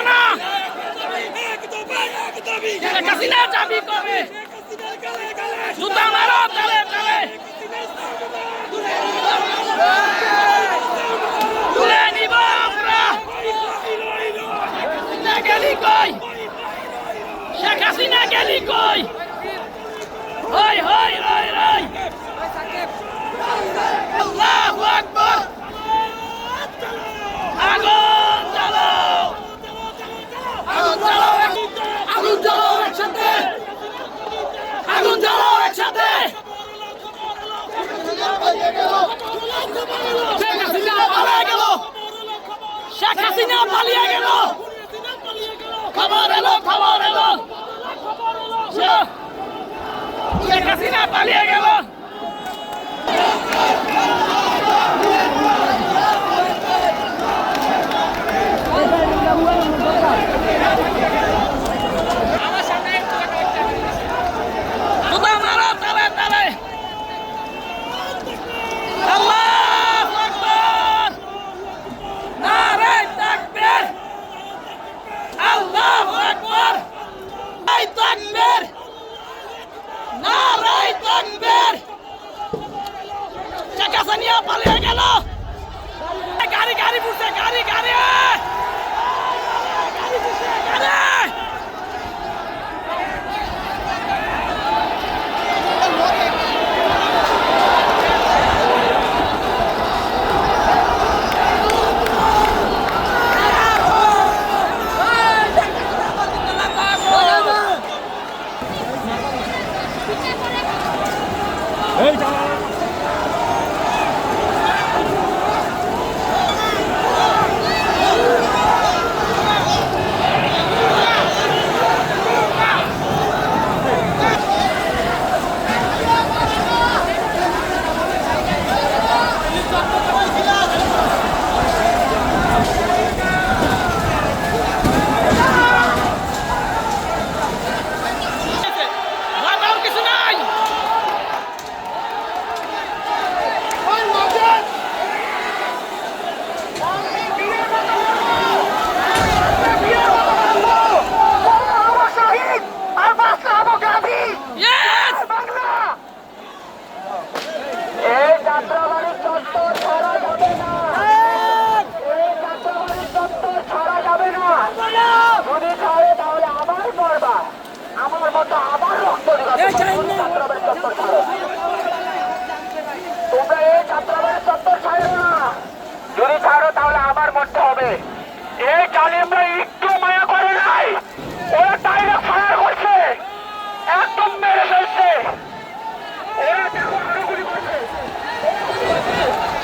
না শেখ হাসিনা যাবি কবে জুতা মারো তালে তালে তুলে নিব আমরা গেলি কই শেখ হাসিনা গেলি কই হই হই রই রই আল্লাহু আকবার আগুন জ্বালাও আগুন জ্বালাও আগুন জ্বালাও একসাথে আগুন জ্বালাও একসাথে শেখ হাসিনা পালিয়ে গেল শেখ হাসিনা পালিয়ে গেল খবর এলো শেখ হাসিনা পালিয়ে গেল পালিয়ে গেল গাড়ি গাড়ি পুষে গাড়ি গাড়ি গাড়ি পুষে গাড়ি তোমরা এই ছাত্রাবাড়ির চত্বর ছাড়ো না যদি ছাড়ো তাহলে আবার মরতে হবে এই জালিমরা